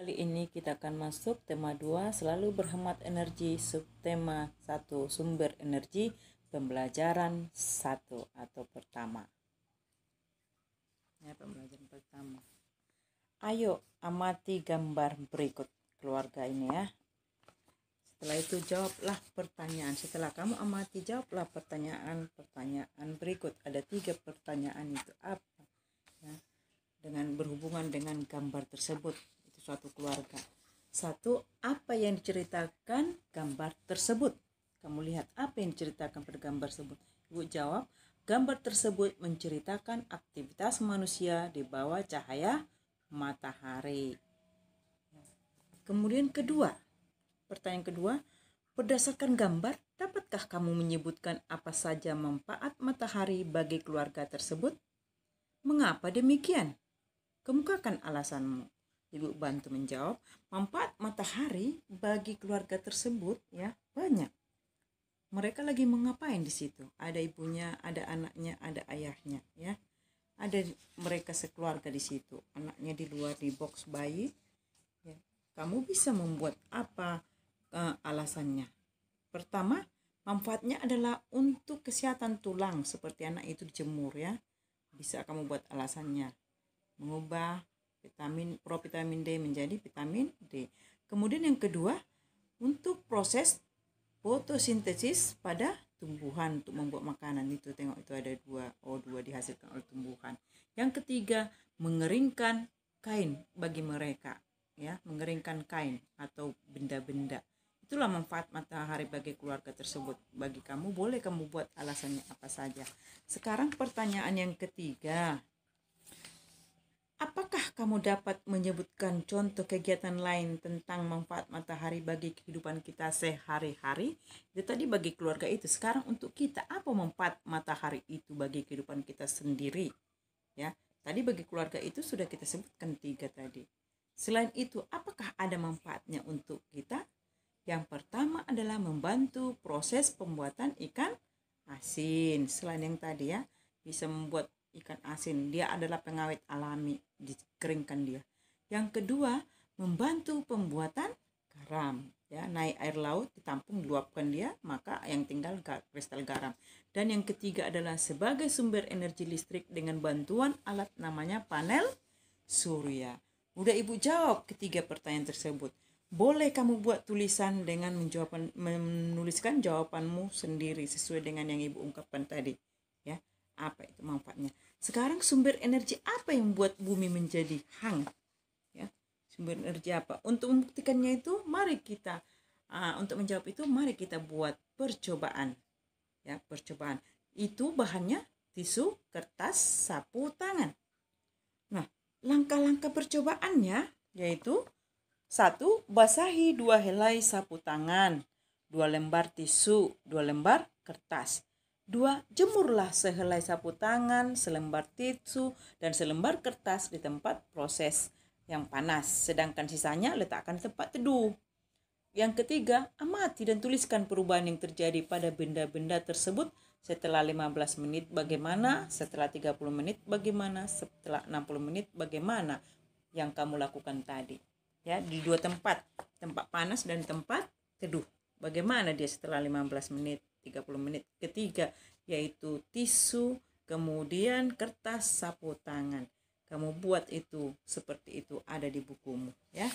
Kali ini kita akan masuk tema 2, selalu berhemat energi, subtema 1, sumber energi, pembelajaran 1 atau pertama. Ya, pembelajaran pertama. Ayo amati gambar berikut keluarga ini ya. Setelah itu jawablah pertanyaan. Setelah kamu amati, jawablah pertanyaan berikut. Ada 3 pertanyaan itu apa? Ya, dengan berhubungan dengan gambar tersebut. Suatu keluarga. 1. Apa yang diceritakan gambar tersebut? Kamu lihat apa yang diceritakan pada gambar tersebut. Ibu jawab, gambar tersebut menceritakan aktivitas manusia di bawah cahaya matahari. Kemudian pertanyaan kedua, berdasarkan gambar, dapatkah kamu menyebutkan apa saja manfaat matahari bagi keluarga tersebut? Mengapa demikian? Kemukakan alasanmu. Ibu bantu menjawab, manfaat matahari bagi keluarga tersebut ya banyak. Mereka lagi mengapain di situ? Ada ibunya, ada anaknya, ada ayahnya ya. Ada mereka sekeluarga di situ. Anaknya di luar di box bayi. Ya. Kamu bisa membuat apa alasannya? Pertama, manfaatnya adalah untuk kesehatan tulang seperti anak itu dijemur ya. Bisa kamu buat alasannya. Mengubah provitamin D menjadi vitamin D. Kemudian yang kedua, untuk proses fotosintesis pada tumbuhan untuk membuat makanan itu. Tengok itu ada O2 dihasilkan oleh tumbuhan. Yang ketiga, mengeringkan kain bagi mereka ya, mengeringkan kain atau benda-benda. Itulah manfaat matahari bagi keluarga tersebut. Bagi kamu boleh kamu buat alasannya apa saja. Sekarang pertanyaan yang ketiga. Apakah kamu dapat menyebutkan contoh kegiatan lain tentang manfaat matahari bagi kehidupan kita sehari-hari? Itu tadi bagi keluarga itu. Sekarang untuk kita, apa manfaat matahari itu bagi kehidupan kita sendiri? Ya, tadi bagi keluarga itu sudah kita sebutkan 3 tadi. Selain itu, apakah ada manfaatnya untuk kita? Yang pertama adalah membantu proses pembuatan ikan asin. Selain yang tadi ya, bisa membuat ikan asin, dia adalah pengawet alami, dikeringkan dia. Yang kedua, membantu pembuatan garam ya, naik air laut ditampung, diluapkan dia, maka yang tinggal kristal garam. Dan yang ketiga adalah sebagai sumber energi listrik dengan bantuan alat namanya panel surya. Udah ibu jawab ketiga pertanyaan tersebut. Boleh kamu buat tulisan dengan menuliskan jawabanmu sendiri sesuai dengan yang ibu ungkapkan tadi ya. Apa itu manfaatnya? Sekarang sumber energi apa yang membuat bumi menjadi hangat? Ya, sumber energi apa? Untuk membuktikannya itu, mari kita untuk menjawab itu, mari kita buat percobaan. Ya, percobaan. Itu bahannya tisu, kertas, sapu tangan. Nah, langkah-langkah percobaannya yaitu 1. Basahi 2 helai sapu tangan, 2 lembar tisu, 2 lembar kertas. 2. Jemurlah sehelai sapu tangan, selembar tisu, dan selembar kertas di tempat proses yang panas. Sedangkan sisanya letakkan di tempat teduh. Yang ketiga, amati dan tuliskan perubahan yang terjadi pada benda-benda tersebut setelah 15 menit bagaimana, setelah 30 menit bagaimana, setelah 60 menit bagaimana yang kamu lakukan tadi. Ya, di 2 tempat panas dan tempat teduh. Bagaimana dia setelah 15 menit, 30 menit. Ketiga, yaitu tisu, kemudian kertas, sapu tangan. Kamu buat itu seperti itu, ada di bukumu ya.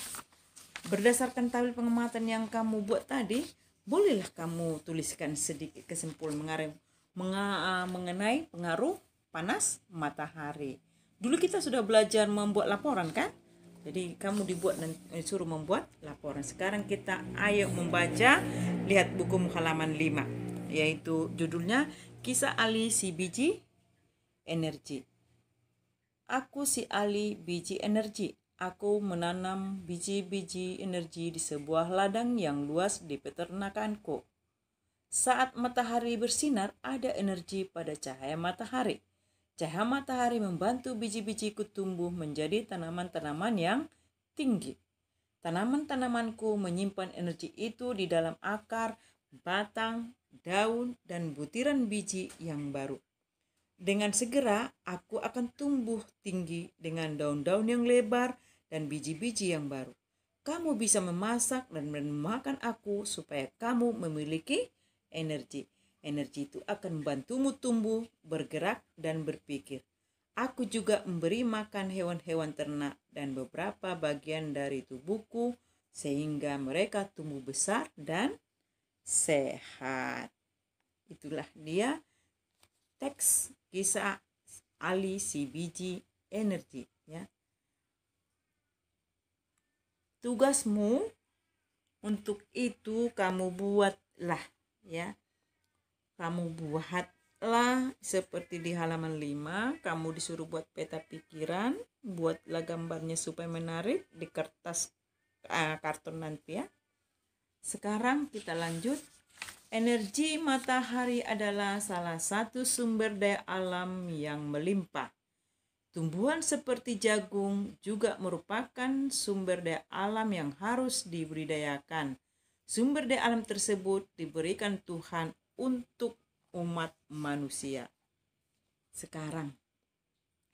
Berdasarkan tabel pengamatan yang kamu buat tadi, bolehlah kamu tuliskan sedikit kesimpulan mengenai pengaruh panas matahari. Dulu kita sudah belajar membuat laporan kan? Jadi kamu dibuat dan suruh membuat laporan. Sekarang kita ayo membaca, lihat buku halaman 5, yaitu judulnya Kisah Ali si biji energi. Aku si Ali biji energi. Aku menanam biji-biji energi di sebuah ladang yang luas di peternakanku. Saat matahari bersinar, ada energi pada cahaya matahari. Cahaya matahari membantu biji-bijiku tumbuh menjadi tanaman-tanaman yang tinggi. Tanaman-tanamanku menyimpan energi itu di dalam akar, batang, daun, dan butiran biji yang baru. Dengan segera, aku akan tumbuh tinggi dengan daun-daun yang lebar dan biji-biji yang baru. kamu bisa memasak dan memakan aku supaya kamu memiliki energi. Energi itu akan membantumu tumbuh, bergerak, dan berpikir. Aku juga memberi makan hewan-hewan ternak dan beberapa bagian dari tubuhku sehingga mereka tumbuh besar dan sehat. Itulah dia teks kisah Ali si biji energi, ya. Tugasmu untuk itu kamu buatlah, ya. Kamu buatlah seperti di halaman 5, kamu disuruh buat peta pikiran, buatlah gambarnya supaya menarik di kertas karton nanti, ya. Sekarang kita lanjut. Energi matahari adalah salah satu sumber daya alam yang melimpah. Tumbuhan seperti jagung juga merupakan sumber daya alam yang harus dibudidayakan. Sumber daya alam tersebut diberikan Tuhan untuk umat manusia. Sekarang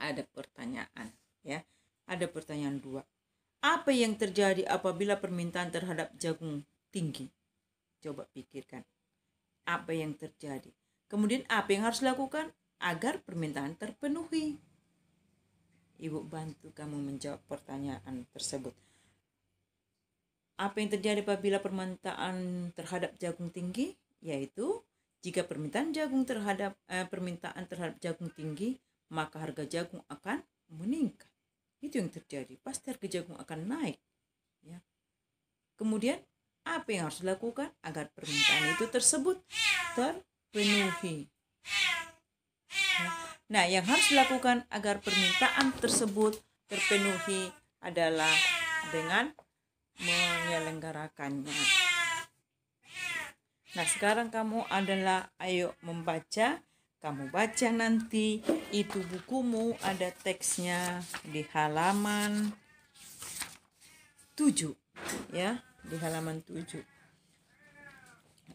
ada pertanyaan, ya. Ada pertanyaan 2. Apa yang terjadi apabila permintaan terhadap jagung tinggi? Coba pikirkan. Apa yang terjadi? Kemudian apa yang harus dilakukan agar permintaan terpenuhi? Ibu bantu kamu menjawab pertanyaan tersebut. Apa yang terjadi apabila permintaan terhadap jagung tinggi? Yaitu jika permintaan terhadap jagung tinggi, maka harga jagung akan meningkat. Itu yang terjadi. Pasti harga jagung akan naik, ya. Kemudian apa yang harus dilakukan agar permintaan itu tersebut terpenuhi? Nah, yang harus dilakukan agar permintaan tersebut terpenuhi adalah dengan menyelenggarakannya. Nah, sekarang kamu adalah ayo membaca. Kamu baca nanti, itu bukumu ada teksnya di halaman 7, ya. Di halaman 7.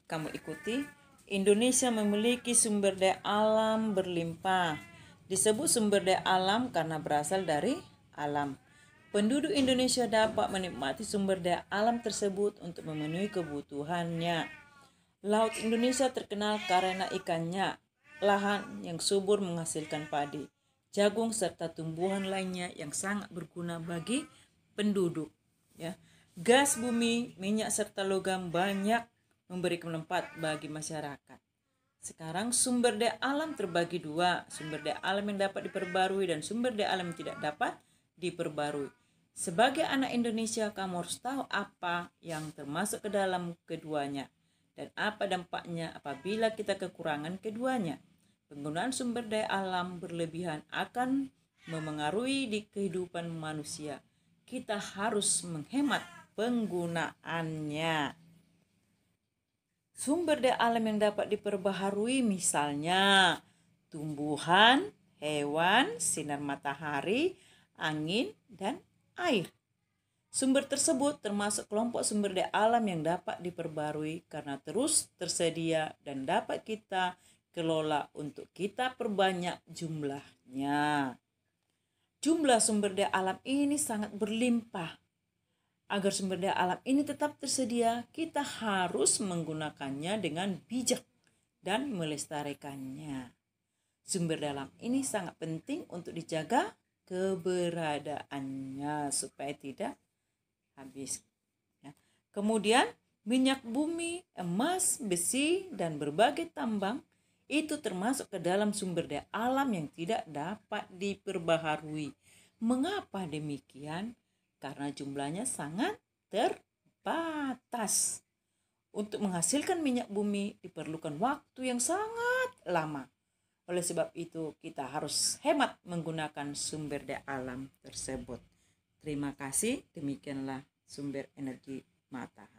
Kamu ikuti. Indonesia memiliki sumber daya alam berlimpah. Disebut sumber daya alam karena berasal dari alam. Penduduk Indonesia dapat menikmati sumber daya alam tersebut untuk memenuhi kebutuhannya. Laut Indonesia terkenal karena ikannya, lahan yang subur menghasilkan padi, jagung, serta tumbuhan lainnya yang sangat berguna bagi penduduk, ya. Gas bumi, minyak, serta logam banyak memberikan manfaat bagi masyarakat. Sekarang sumber daya alam terbagi 2, sumber daya alam yang dapat diperbarui dan sumber daya alam yang tidak dapat diperbarui. Sebagai anak Indonesia, kamu harus tahu apa yang termasuk ke dalam keduanya dan apa dampaknya apabila kita kekurangan keduanya. Penggunaan sumber daya alam berlebihan akan memengaruhi di kehidupan manusia. Kita harus menghemat penggunaannya. Sumber daya alam yang dapat diperbaharui misalnya tumbuhan, hewan, sinar matahari, angin, dan air. Sumber tersebut termasuk kelompok sumber daya alam yang dapat diperbarui karena terus tersedia dan dapat kita kelola untuk kita perbanyak jumlahnya. Jumlah sumber daya alam ini sangat berlimpah. Agar sumber daya alam ini tetap tersedia, kita harus menggunakannya dengan bijak dan melestarikannya. Sumber daya alam ini sangat penting untuk dijaga keberadaannya supaya tidak habis, ya. Kemudian minyak bumi, emas, besi, dan berbagai tambang itu termasuk ke dalam sumber daya alam yang tidak dapat diperbaharui. Mengapa demikian? Karena jumlahnya sangat terbatas. Untuk menghasilkan minyak bumi diperlukan waktu yang sangat lama. Oleh sebab itu kita harus hemat menggunakan sumber daya alam tersebut. Terima kasih. Demikianlah sumber energi matahari.